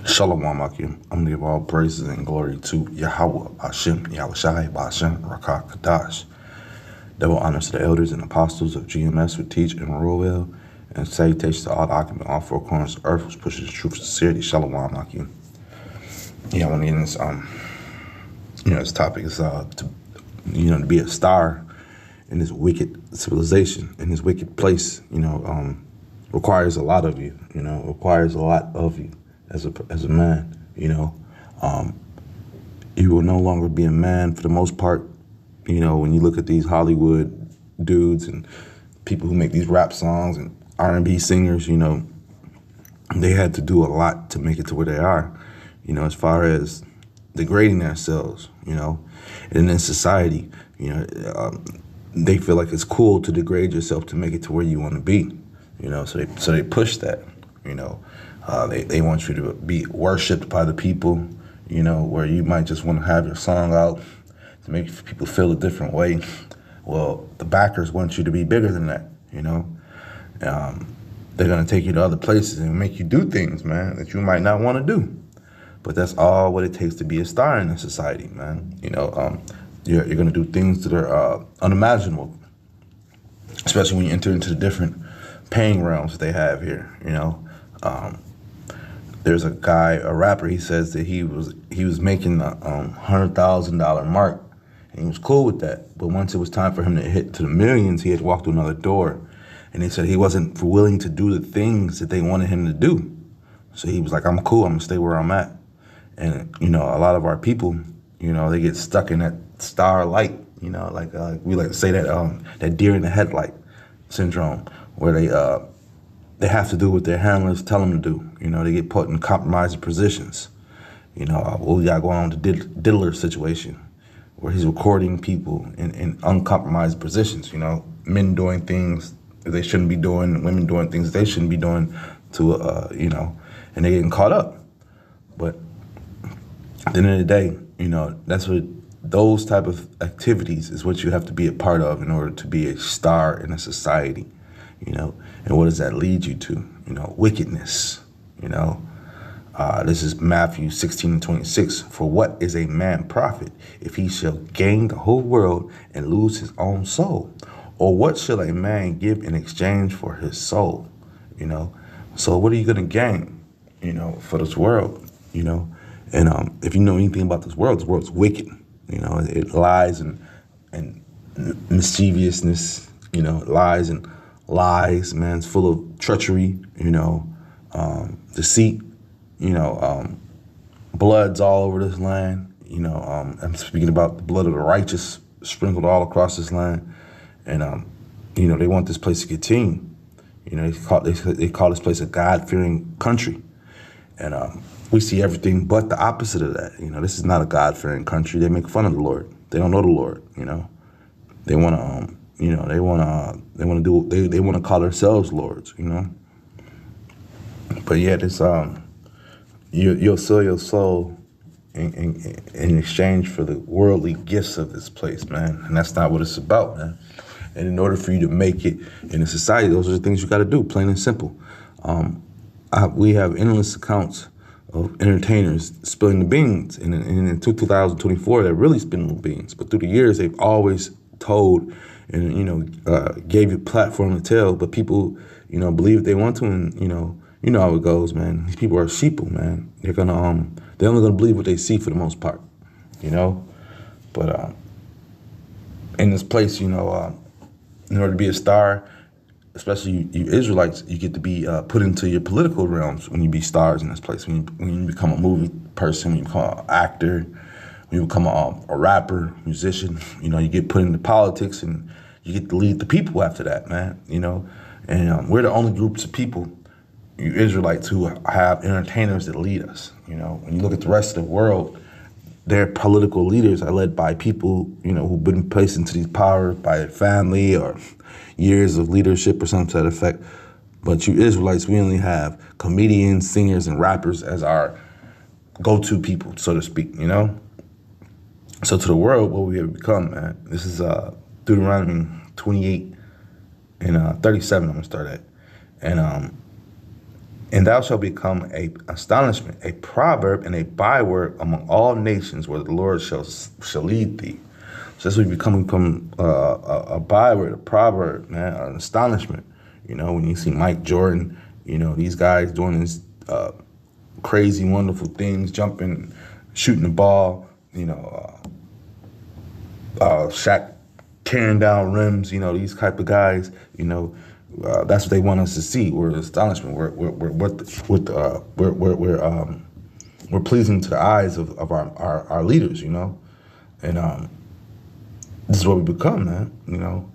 Shalom Akim. I'm to give all praises and glory to Yahweh, Hashem, Yahweh Shai, Bashem, Rakah, Kadash. Double honors to the elders and apostles of GMS who teach and rule well, and salutations to all the occupants in all four corners of earth who pushes the truth, sincerity. Shalom Akim. Yeah, I want to get in this topic is to be a star in this wicked civilization, in this wicked place, requires a lot of you, requires a lot of you as a man, you will no longer be a man for the most part. When you look at these Hollywood dudes and people who make these rap songs and R&B singers, they had to do a lot to make it to where they are, as far as degrading themselves, and in society, they feel like it's cool to degrade yourself to make it to where you want to be, so they push that, they want you to be worshipped by the people, where you might just want to have your song out to make people feel a different way. Well, the backers want you to be bigger than that, they're going to take you to other places and make you do things, man, that you might not want to do. But that's all what it takes to be a star in this society, man. You're going to do things that are unimaginable, especially when you enter into the different paying realms they have here, There's a guy, a rapper, he says that he was making the $100,000 mark, and he was cool with that. But once it was time for him to hit to the millions, he had walked through another door, and they said he wasn't willing to do the things that they wanted him to do. So he was like, I'm cool, I'm gonna stay where I'm at. And, a lot of our people, they get stuck in that star light, like we like to say that deer in the headlight syndrome, where they have to do what their handlers tell them to do. They get put in compromising positions. What we got going on with the Diddler situation, where he's recording people in uncompromised positions, men doing things that they shouldn't be doing, women doing things they shouldn't be doing and they getting caught up. But at the end of the day, that's what those type of activities is what you have to be a part of in order to be a star in a society, and what does that lead you to? Wickedness, this is Matthew 16:26. For what is a man profit if he shall gain the whole world and lose his own soul? Or what shall a man give in exchange for his soul? So what are you going to gain, for this world, And if you know anything about this world's wicked. It lies and mischievousness, lies and lies, man. It's full of treachery, deceit, blood's all over this land. I'm speaking about the blood of the righteous sprinkled all across this land. And, they want this place to continue. They call this place a God-fearing country. And we see everything but the opposite of that. This is not a God-fearing country. They make fun of the Lord. They don't know the Lord. They want to, they want to call themselves lords. But yet it's you'll sell your soul in exchange for the worldly gifts of this place, man. And that's not what it's about, man. And in order for you to make it in a society, those are the things you got to do, plain and simple. We have endless accounts of entertainers spilling the beans. And in 2024, they're really spilling the beans. But through the years, they've always told and, gave you a platform to tell. But people, believe what they want to. And, you know how it goes, man. These people are sheeple, man. They're only going to believe what they see for the most part, But in this place, in order to be a star, especially you Israelites, you get to be put into your political realms when you be stars in this place. When you become a movie person, when you become an actor, when you become a rapper, musician, you get put into politics and you get to lead the people after that, man. And we're the only groups of people, you Israelites, who have entertainers that lead us. When you look at the rest of the world, their political leaders are led by people, who've been placed into these power by their family or years of leadership or something to that effect. But you Israelites, we only have comedians, singers, and rappers as our go-to people, so to speak, So to the world, what we have become, man, this is Deuteronomy 28 and 37 I'm going to start at. And And thou shalt become a astonishment, a proverb, and a byword among all nations, where the Lord shall lead thee. So that's what you become a byword, a proverb, man, an astonishment. You know, when you see Mike Jordan, you know, these guys doing these crazy, wonderful things, jumping, shooting the ball, you know, Shaq tearing down rims, you know, these type of guys, you know, that's what they want us to see. We're astonishment. We're pleasing to the eyes of our leaders, you know, and this is what we become, man. You know,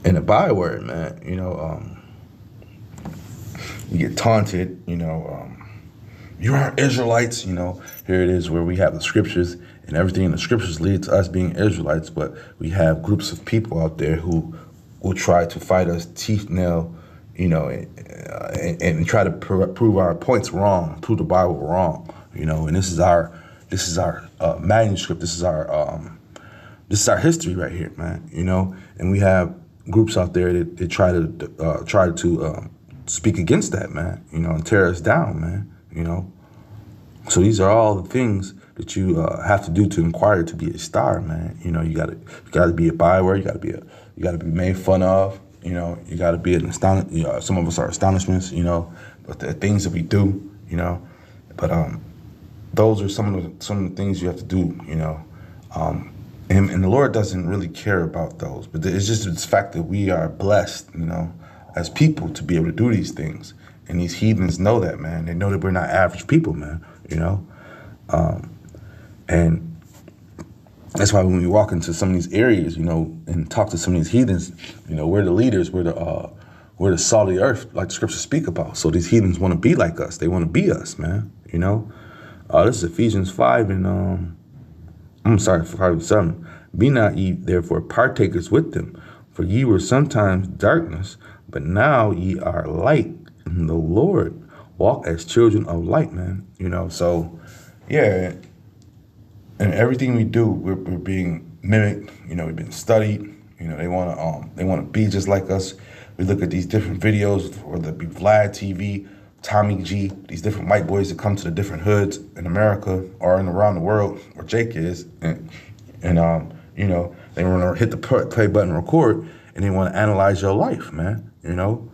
and a byword, man. You know, you get taunted. You know, you aren't Israelites. You know, here it is where we have the scriptures and everything in the scriptures leads to us being Israelites, but we have groups of people out there who will try to fight us teeth nail, you know, and try to prove our points wrong, prove the Bible wrong, you know. And this is our manuscript. This is our history right here, man. You know, and we have groups out there that try to speak against that, man. You know, and tear us down, man. You know. So these are all the things that you have to do to inquire to be a star, man. You know, you gotta be a byword. You gotta be made fun of. You know, you gotta be an some of us are astonishments. You know, but the things that we do. You know, but those are some of the things you have to do. You know, and the Lord doesn't really care about those. But it's just the fact that we are blessed. You know, as people to be able to do these things. And these heathens know that, man. They know that we're not average people, man, you know? And that's why when we walk into some of these areas, you know, and talk to some of these heathens, you know, we're the leaders, we're the salt of the earth, like the scriptures speak about. So these heathens want to be like us. They want to be us, man, you know? This is Ephesians 5 and, 5:7. Be not ye therefore partakers with them, for ye were sometimes darkness, but now ye are light in the Lord. Walk as children of light, man. You know, so yeah, and everything we do, we're being mimicked. You know, we've been studied. You know, they wanna be just like us. We look at these different videos, whether it be Vlad TV, Tommy G, these different white boys that come to the different hoods in America or in around the world where Jake is, and you know, they want to hit the play button, record, and they want to analyze your life, man. You know.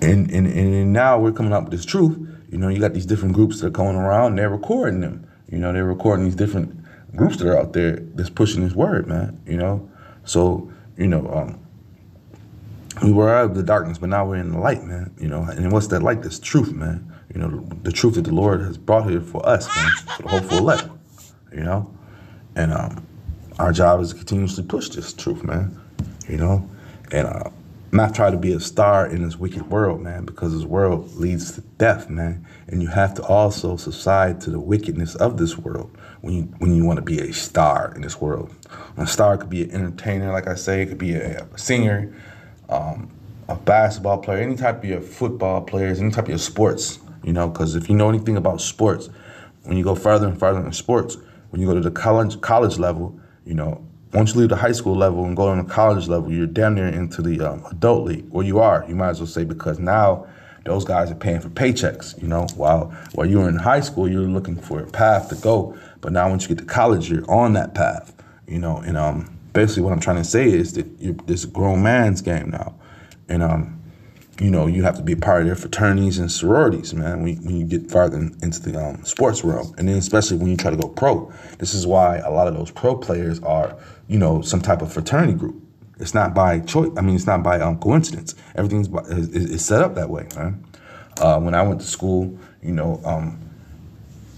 And now we're coming up with this truth. You know, you got these different groups that are going around and they're recording them. You know, they're recording these different groups that are out there that's pushing this word, man. You know, so, you know, we were out of the darkness, but now we're in the light, man. You know, and what's that light? This truth, man. You know, the truth that the Lord has brought here for us, man, for the hopeful elect, you know. And our job is to continuously push this truth, man, you know, and not try to be a star in this wicked world, man, because this world leads to death, man. And you have to also subside to the wickedness of this world when you want to be a star in this world. A star could be an entertainer, like I say. It could be a singer, a basketball player, any type of football players, any type of sports, you know, because if you know anything about sports, when you go further and further in sports, when you go to the college level, you know, once you leave the high school level and go on the college level, you're down there into the adult league. Or you are, you might as well say, because now those guys are paying for paychecks, you know. While you were in high school, you were looking for a path to go. But now once you get to college, you're on that path, you know. And basically what I'm trying to say is that it's a grown man's game now. And, you know, you have to be a part of their fraternities and sororities, man, when you get farther into the sports realm. And then especially when you try to go pro. This is why a lot of those pro players are, you know, some type of fraternity group. It's not by choice. I mean, it's not by coincidence. Everything's is set up that way, man. When I went to school, you know,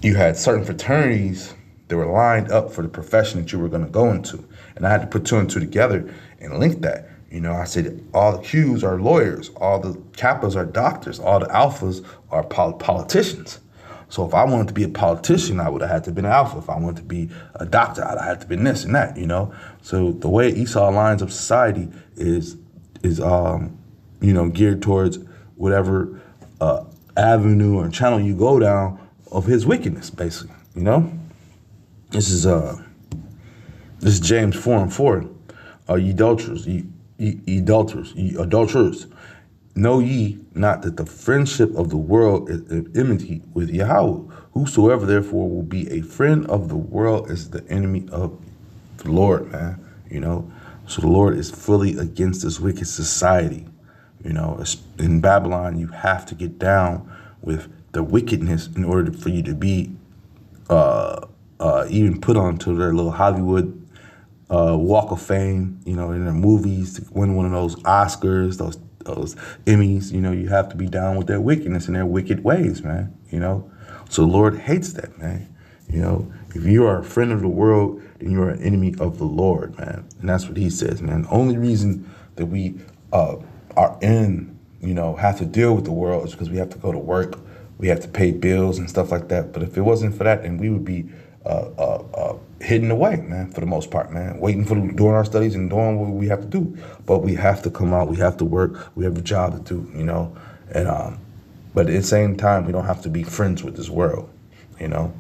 you had certain fraternities that were lined up for the profession that you were going to go into. And I had to put two and two together and link that. You know, I said all the Qs are lawyers, all the Kappas are doctors, all the Alphas are politicians. So if I wanted to be a politician, I would have had to be an Alpha. If I wanted to be a doctor, I'd have had to be this and that, you know. So the way Esau lines up society is you know, geared towards whatever avenue or channel you go down of his wickedness, basically, you know. This is James 4:4. Ye adulterers, ye adulterers, Know ye not that the friendship of the world is enmity with Yahweh? Whosoever therefore will be a friend of the world is the enemy of the Lord, man. You know, so the Lord is fully against this wicked society. You know, in Babylon, you have to get down with the wickedness in order for you to be even put onto their little Hollywood Walk of Fame, you know, in their movies, to win one of those Oscars, those Emmys. You know, you have to be down with their wickedness and their wicked ways, man. You know, so the Lord hates that, man. You know, if you are a friend of the world, then you are an enemy of the Lord, man. And that's what he says, man. The only reason that we are in, you know, have to deal with the world is because we have to go to work, we have to pay bills and stuff like that. But if it wasn't for that, then we would be hidden away, man, for the most part, man, doing our studies and doing what we have to do. But we have to come out, we have to work, we have a job to do, you know. And but at the same time, we don't have to be friends with this world, you know.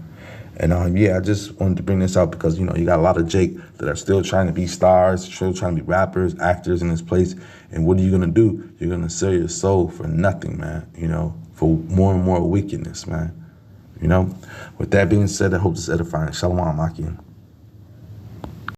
And yeah, I just wanted to bring this out because, you know, you got a lot of Jake that are still trying to be stars, still trying to be rappers, actors in this place. And what are you going to do? You're going to sell your soul for nothing, man, you know, for more and more wickedness, man. You know, with that being said, I hope this is edifying. Shalom, Akim.